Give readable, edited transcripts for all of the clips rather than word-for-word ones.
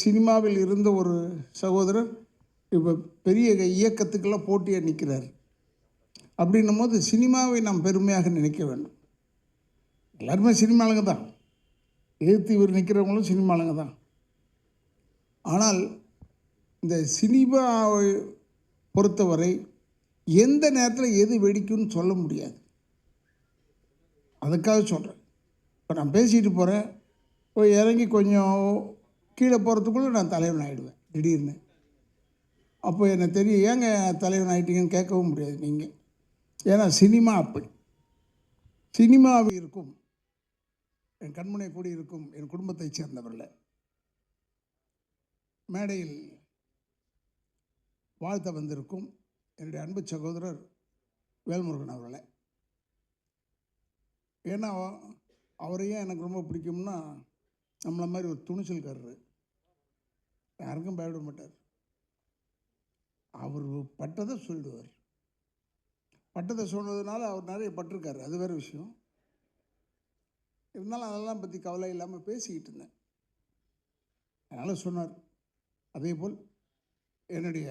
சினிமாவில் இருந்த ஒரு சகோதரர் இப்போ பெரிய இயக்கத்துக்கெல்லாம் போட்டியாக நிற்கிறார். அப்படின்னும் போது சினிமாவை நாம் பெருமையாக நினைக்க வேண்டும். எல்லாருமே சினிமாளுங்க தான், எதிர்த்து இவர் நிற்கிறவங்களும் சினிமாளுங்க தான். ஆனால் இந்த சினிமாவை பொறுத்தவரை எந்த நேரத்தில் எது வெடிக்கும்னு சொல்ல முடியாது. அதுக்காக சொல்கிறேன். இப்போ நான் பேசிட்டு போகிறேன், போய் இறங்கி கொஞ்சம் கீழே போகிறதுக்குள்ளே நான் தலைவன் ஆகிடுவேன் திடீர்னு. அப்போ எனக்கு தெரியும், ஏங்க தலைவன் ஆகிட்டீங்கன்னு கேட்கவும் முடியாது நீங்கள். ஏன்னா சினிமா அப்படி. சினிமாவில் இருக்கும் என் கண்முனை கூடி இருக்கும் என் குடும்பத்தை சேர்ந்தவர்கள மேடையில் வாழ்த்த வந்திருக்கும் என்னுடைய அன்பு சகோதரர் வேல்முருகன் அவர்களை. ஏன்னா அவரையும் எனக்கு ரொம்ப பிடிக்கும்னா, நம்மளை மாதிரி ஒரு துணிச்சல்காரர், யாருக்கும் பயப்பட மாட்டார். அவர் பட்டதை சொல்லிடுவார். பட்டதை சொன்னதுனால அவர் நிறைய பட்டிருக்காரு, அது வேறு விஷயம். இருந்தாலும் அதெல்லாம் பற்றி கவலை இல்லாமல் பேசிக்கிட்டு இருந்தேன். அதனால் சொன்னார். அதே போல் என்னுடைய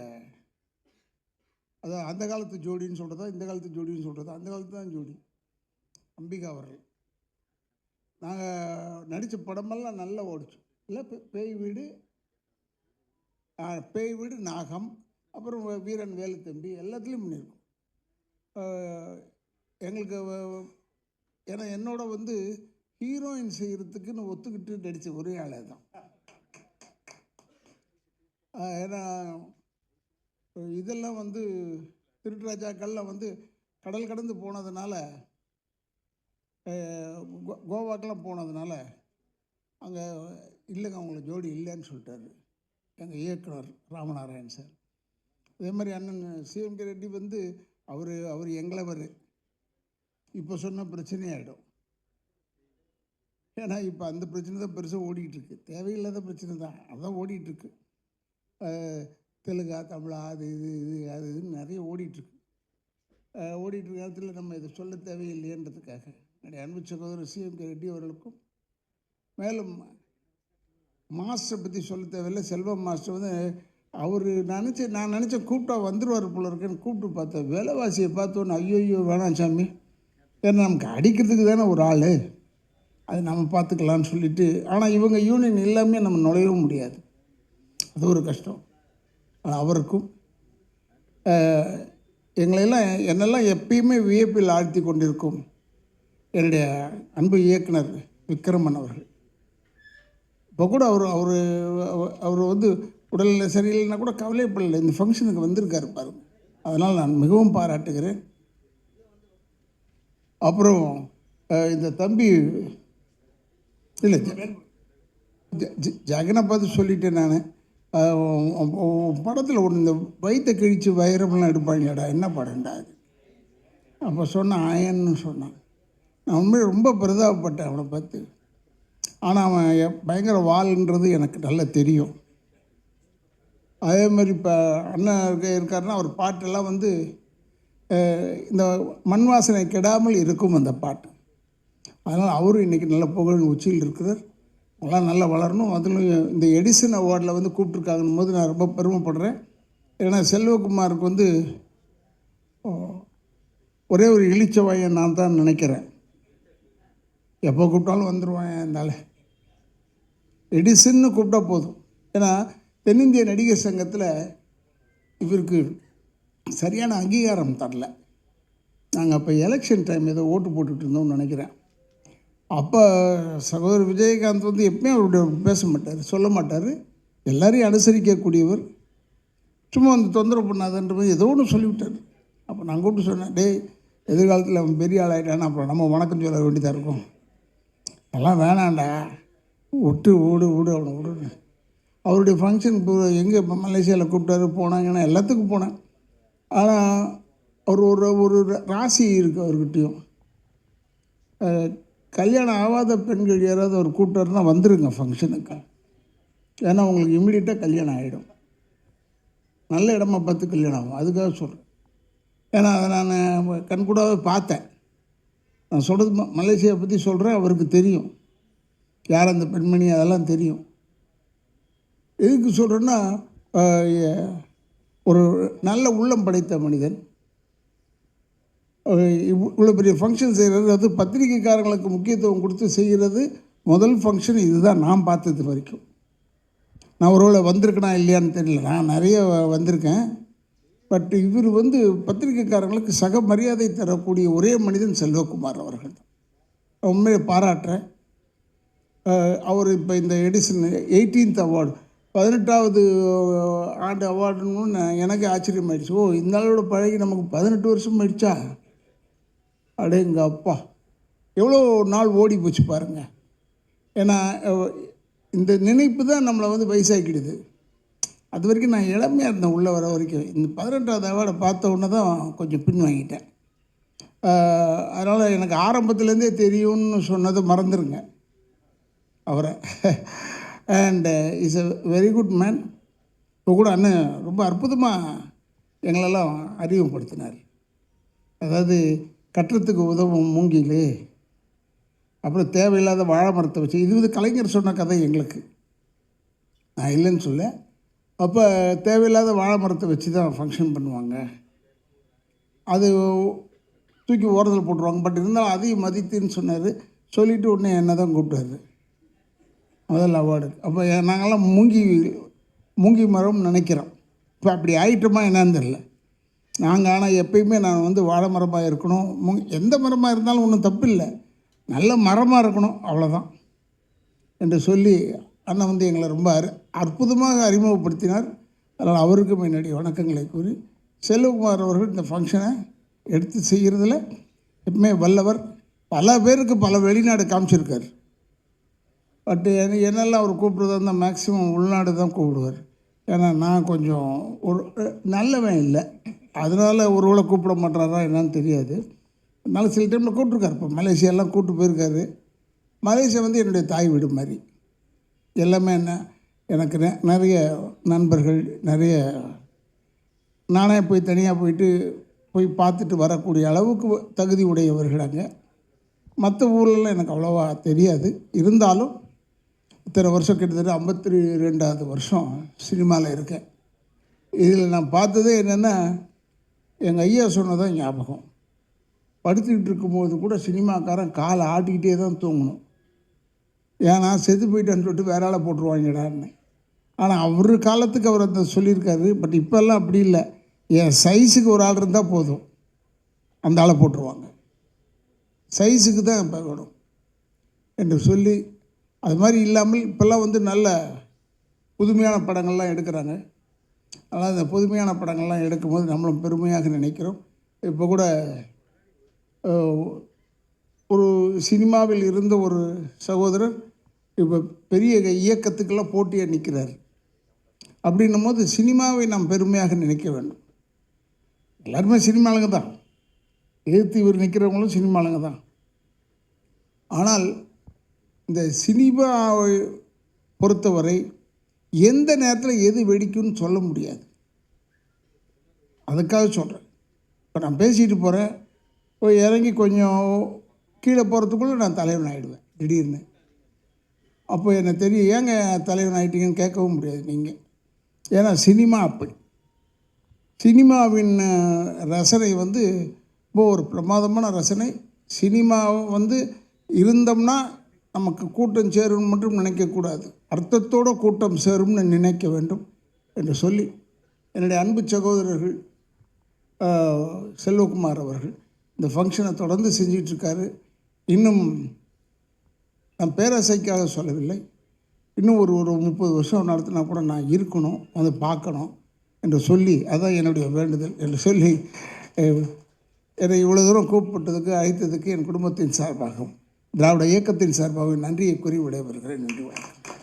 அதான் அந்த காலத்து ஜோடின்னு சொல்கிறதா, இந்த காலத்து ஜோடின்னு சொல்கிறதா, அந்த காலத்து தான் ஜோடி அம்பிகா அவர்கள். நாங்கள் நடித்த படமெல்லாம் நல்லா ஓடிச்சோம். இல்லை பேய் வீடு, நாகம், அப்புறம் வீரன் வேலுத்தம்பி எல்லாத்துலேயும் பண்ணியிருக்கோம். எங்களுக்கு ஏன்னா என்னோட ஹீரோயின் செய்கிறதுக்குன்னு ஒத்துக்கிட்டு நடித்த ஒரே ஆளே தான். ஏன்னா இதெல்லாம் திருட்டுராஜாக்கள்லாம் கடல் கடந்து போனதுனால, கோவாக்கெல்லாம் போனதுனால அங்கே இல்லைங்க அவங்கள ஜோடி இல்லைன்னு சொல்லிட்டாரு எங்கள் இயக்குனர் ராமநாராயண் சார். அதே மாதிரி அண்ணன் சிஎம்கே ரெட்டி அவர் எங்களவர். இப்போ சொன்ன பிரச்சனையாயிடும். ஏன்னா இப்போ அந்த பிரச்சனை தான் பெருசாக ஓடிக்கிட்டுருக்கு. தேவையில்லாத பிரச்சனை தான், அதுதான் ஓடிட்டுருக்கு. தெலுங்கா தமிழா அது இதுன்னு நிறைய ஓடிட்டுருக்கு நேரத்தில் நம்ம இதை சொல்ல தேவையில்லைன்றதுக்காக என்னுடைய அன்பு சகோதரர் சிஎம்கே ரெட்டி அவர்களுக்கும், மேலும் மாஸ்டரை பற்றி சொல்ல தேவையில்லை. செல்வம் மாஸ்டர் அவர் நான் நினச்சேன் கூப்பிட்டா வந்துடுவார் போல இருக்கேன்னு கூப்பிட்டு பார்த்தேன். விலைவாசியை பார்த்தோன்னு ஐயோ வேணாம் சாமி, ஏன்னா நமக்கு அடிக்கிறதுக்கு தானே ஒரு ஆள், அது நம்ம பார்த்துக்கலான்னு சொல்லிட்டு. ஆனால் இவங்க யூனியன் எல்லாமே நம்ம நுழையவும் முடியாது, அது ஒரு கஷ்டம். ஆனால் அவருக்கும் என்னெல்லாம் எப்பயுமே வியப்பில் ஆழ்த்தி கொண்டிருக்கும் என்னுடைய அன்பு இயக்குனர் விக்ரமன் அவர்கள். இப்போ கூட அவர் உடல்நிலை சரியில்லைன்னா கூட கவலைப்படலை, இந்த ஃபங்க்ஷனுக்கு வந்திருக்காரு பாருங்க. அதனால் நான் மிகவும் பாராட்டுகிறேன். அப்புறம் இந்த தம்பி இல்லை ஜெகனை பார்த்து சொல்லிட்டேன் நான். படத்தில் ஒன்று இந்த வயிற்றை கிழித்து வைரமெல்லாம் எடுப்பாங்கடா, என்ன படம்டா அது? அப்போ சொன்னான் ஆயன்னு சொன்னான். நான் உண்மையை ரொம்ப பிரதாபப்பட்டேன் அவனை பார்த்து. ஆனால் அவன் பயங்கர வாள்ன்றது எனக்கு நல்லா தெரியும். அதே மாதிரி இப்போ அண்ணன் இருக்காருன்னா அவர் பாட்டெல்லாம் இந்த மண் வாசனை கெடாமல் இருக்கும் அந்த பாட்டு. அதனால் அவரும் இன்றைக்கி நல்ல புகழின் உச்சியில் இருக்கிறார். அதெல்லாம் நல்லா வளரணும். அதில் இந்த எடிசன் அவார்டில் கூப்பிட்ருக்காங்கன்னும் போது நான் ரொம்ப பெருமைப்படுறேன். ஏன்னா செல்வகுமாருக்கு ஒரே ஒரு இளிச்சவாயன் நான் தான் நினைக்கிறேன். எப்போ கூப்பிட்டாலும் வந்துடுவான் இருந்தால. எடிசன்னு கூப்பிட்டா போதும். ஏன்னா தென்னிந்திய நடிகர் சங்கத்தில் இவருக்கு சரியான அங்கீகாரம் தரல. நாங்கள் அப்போ எலெக்ஷன் டைம் ஏதோ ஓட்டு போட்டுட்டு இருந்தோம்னு நினைக்கிறேன். அப்போ சகோதரர் விஜயகாந்த் எப்பயும் அவருடைய பேச மாட்டார், சொல்ல மாட்டார், எல்லாரையும் அனுசரிக்கக்கூடியவர். சும்மா தொந்தரவு பண்ணாதன்ற மாதிரி ஏதோ ஒன்று சொல்லிவிட்டார். அப்போ நான் கூப்பிட்டு சொன்னேன், டேய் எதிர்காலத்தில் அவன் பெரிய ஆளாயிட்டானா அப்புறம் நம்ம வணக்கம் சொல்ல வேண்டியதாக இருக்கும், அதெல்லாம் வேணாண்டா, விடு அவனை விடுன்னு. அவருடைய ஃபங்க்ஷன் எங்கே மலேசியாவில் கூப்பிட்டாரு, போனாங்கன்னா எல்லாத்துக்கும் போனேன். ஆனால் அவர் ஒரு ராசி இருக்குது அவர்கிட்டையும். கல்யாணம் ஆகாத பெண்கள் யாராவது அவர் கூப்பிட்டாருன்னா வந்துடுங்க ஃபங்க்ஷனுக்கு. ஏன்னா உங்களுக்கு இம்மிடியட்டாக கல்யாணம் ஆகிடும். நல்ல இடமா பார்த்து கல்யாணம் ஆகும், அதுக்காக சொல்கிறேன். ஏன்னா அதை நான் கண்கூடாவே பார்த்தேன். நான் சொல்கிறது மலேசியாவை பற்றி சொல்கிறேன், அவருக்கு தெரியும் யார் அந்த பெண்மணி, அதெல்லாம் தெரியும். எதுக்கு சொல்கிறேன்னா, ஒரு நல்ல உள்ளம் படைத்த மனிதன் இவ்வளோ பெரிய ஃபங்க்ஷன் செய்கிறது, அது பத்திரிக்கைக்காரங்களுக்கு முக்கியத்துவம் கொடுத்து செய்கிறது முதல் ஃபங்க்ஷன் இதுதான் நான் பார்த்தது வரைக்கும். நான் ஒருவேளை வந்திருக்கேனா இல்லையான்னு தெரியல, நான் நிறைய வந்திருக்கேன். பட் இவர் பத்திரிக்கைக்காரங்களுக்கு சக மரியாதை தரக்கூடிய ஒரே மனிதன் செல்வகுமார் அவர்கள் தான். உண்மையை பாராட்டுறேன். அவர் இப்போ இந்த எடிசன் 18th அவார்டு 18வது ஆண்டு அவார்டுன்னு எனக்கு ஆச்சரியமாயிடுச்சு. ஓ, இந்த அளவோட பழகி நமக்கு 18 வருஷம் ஆயிடுச்சா? அடேங்க அப்பா, எவ்வளோ நாள் ஓடி போச்சு பாருங்கள். ஏன்னா இந்த நினைப்பு தான் நம்மளை வயசாக்கிடுது. அது வரைக்கும் நான் இளமையாக இருந்தேன் உள்ளே வர வரைக்கும். இந்த 18வது அவார்டை பார்த்த உடனே தான் கொஞ்சம் பின் வாங்கிட்டேன். அதனால் எனக்கு ஆரம்பத்துலேருந்தே தெரியும்னு சொன்னதை மறந்துடுங்க அவரை. And is a very good man. இப்போ கூட அண்ணன் ரொம்ப அற்புதமாக எங்களெல்லாம் அறிமுகப்படுத்தினார். அதாவது கட்டுறதுக்கு உதவும் மூங்கில், அப்புறம் தேவையில்லாத வாழை மரத்தை வச்சு, இது கலைஞர் சொன்ன கதை எங்களுக்கு, நான் இல்லைன்னு சொல்ல. அப்போ தேவையில்லாத வாழை மரத்தை வச்சு தான் ஃபங்க்ஷன் பண்ணுவாங்க, அது தூக்கி ஓரத்தில் போட்டுருவாங்க. பட் இருந்தாலும் அதையும் மதித்துன்னு சொன்னார். சொல்லிவிட்டு உடனே என்ன தான் கூப்பிட்டாரு முதல் அவார்டு. அப்போ நாங்கள்லாம் மூங்கி மரம்னு நினைக்கிறோம். இப்போ அப்படி ஆயிட்டோமா என்னன்னு தெரியல. நாங்கள் ஆனால் எப்பயுமே நான் வாழை மரமாக இருக்கணும், எந்த மரமாக இருந்தாலும் ஒன்றும் தப்பு இல்லை, நல்ல மரமாக இருக்கணும், அவ்வளோதான் என்று சொல்லி அண்ணன் எங்களை ரொம்ப அற்புதமாக அறிமுகப்படுத்தினார். அதனால் அவருக்கும் என்னுடைய வணக்கங்களை கூறி, செல்வகுமார் அவர்கள் இந்த ஃபங்க்ஷனை எடுத்து செய்கிறதுல எப்பவுமே வல்லவர். பல பேருக்கு பல வெளிநாடு காமிச்சிருக்கார். பட்டு என்னெல்லாம் அவர் கூப்பிட்றதா இருந்தால் மேக்ஸிமம் உள்நாடு தான் கூப்பிடுவார். ஏன்னா நான் கொஞ்சம் ஒரு நல்லவன் இல்லை, அதனால் ஒருவேளை கூப்பிட மாட்டாரா என்னன்னு தெரியாது. அதனால் சில டைமில் கூப்பிட்ருக்காரு. இப்போ மலேசியாலாம் கூப்பிட்டு போயிருக்காரு. மலேசியா என்னுடைய தாய் வீடு மாதிரி. எல்லாமே எனக்கு நிறைய நண்பர்கள், நிறைய நானே போய் தனியாக போய் பார்த்துட்டு வரக்கூடிய அளவுக்கு தகுதி உடையவர்கள் அங்கே. மற்ற ஊர்லலாம் எனக்கு அவ்வளோவா தெரியாது. இருந்தாலும் இத்தனை வருஷம், கிட்டத்தட்ட 52வது வருஷம் சினிமாவில் இருக்கேன். இதில் நான் பார்த்ததே என்னென்னா, எங்கள் ஐயா சொன்னதான் ஞாபகம். படுத்துக்கிட்டு இருக்கும்போது கூட சினிமாக்காரன் காலை ஆட்டிக்கிட்டே தான் தூங்கணும். ஏன்னா செத்து போயிட்டான்னு சொல்லிட்டு வேற ஆளை போட்டுருவாங்கடான்னு. ஆனால் அவர் காலத்துக்கு அவர் அந்த சொல்லியிருக்காரு. பட் இப்போல்லாம் அப்படி இல்லை. என் சைஸுக்கு ஒரு ஆள் இருந்தால் போதும், அந்த ஆளை போட்டுருவாங்க. சைஸுக்கு தான் இப்போ வேணும் என்று சொல்லி, அது மாதிரி இல்லாமல் இப்போல்லாம் நல்ல புதுமையான படங்கள்லாம் எடுக்கிறாங்க. அதனால் அந்த புதுமையான படங்கள்லாம் எடுக்கும்போது நம்மளும் பெருமையாக நினைக்கிறோம். இப்போ கூட ஒரு சினிமாவில் இருந்த ஒரு சகோதரர் இப்போ பெரிய இயக்கத்துக்கெல்லாம் போட்டியாக நிற்கிறார். அப்படின்னும் போது சினிமாவை நாம் பெருமையாக நினைக்க வேண்டும். எல்லாருமே சினிமாளுங்க தான், எதிர்த்து இவர் நிற்கிறவங்களும் சினிமாளுங்க தான். ஆனால் இந்த சினிமாவை பொறுத்தவரை எந்த நேரத்தில் எது வெடிக்கும்னு சொல்ல முடியாது. அதுக்காக சொல்கிறேன். இப்போ நான் பேசிகிட்டு போகிறேன், போய் இறங்கி கொஞ்சம் கீழே போகிறதுக்குள்ளே நான் தலைவன் ஆகிடுவேன் திடீர்னு. அப்போ எனக்கு தெரியும், ஏங்க தலைவன் ஆகிட்டீங்கன்னு கேட்கவும் முடியாது நீங்கள். ஏன்னா சினிமா அப்படி. சினிமாவின் ரசனை இப்போ ஒரு பிரமாதமான ரசனை. சினிமா இருந்தோம்னா நமக்கு கூட்டம் சேரும்னு மட்டும் நினைக்கக்கூடாது, அர்த்தத்தோடு கூட்டம் சேரும்னு நினைக்க வேண்டும் என்று சொல்லி, என்னுடைய அன்பு சகோதரர்கள் செல்வகுமார் அவர்கள் இந்த ஃபங்க்ஷனை தொடர்ந்து செஞ்சிகிட்ருக்காரு. இன்னும் நான் பேராசைக்காக சொல்லவில்லை, இன்னும் ஒரு 30 வருஷம் நடத்தினா கூட நான் இருக்கணும், பார்க்கணும் என்று சொல்லி, அதுதான் என்னுடைய வேண்டுதல் என்று சொல்லி, என்னை இவ்வளோ தூரம் கூப்பிட்டதுக்கு, அழைத்ததுக்கு என் குடும்பத்தின் சார்பாகவும் திராவிட இயக்கத்தின் சார்பாகவும் நன்றியை கூறி விடைபெறுகிறேன். நன்றி, வணக்கம்.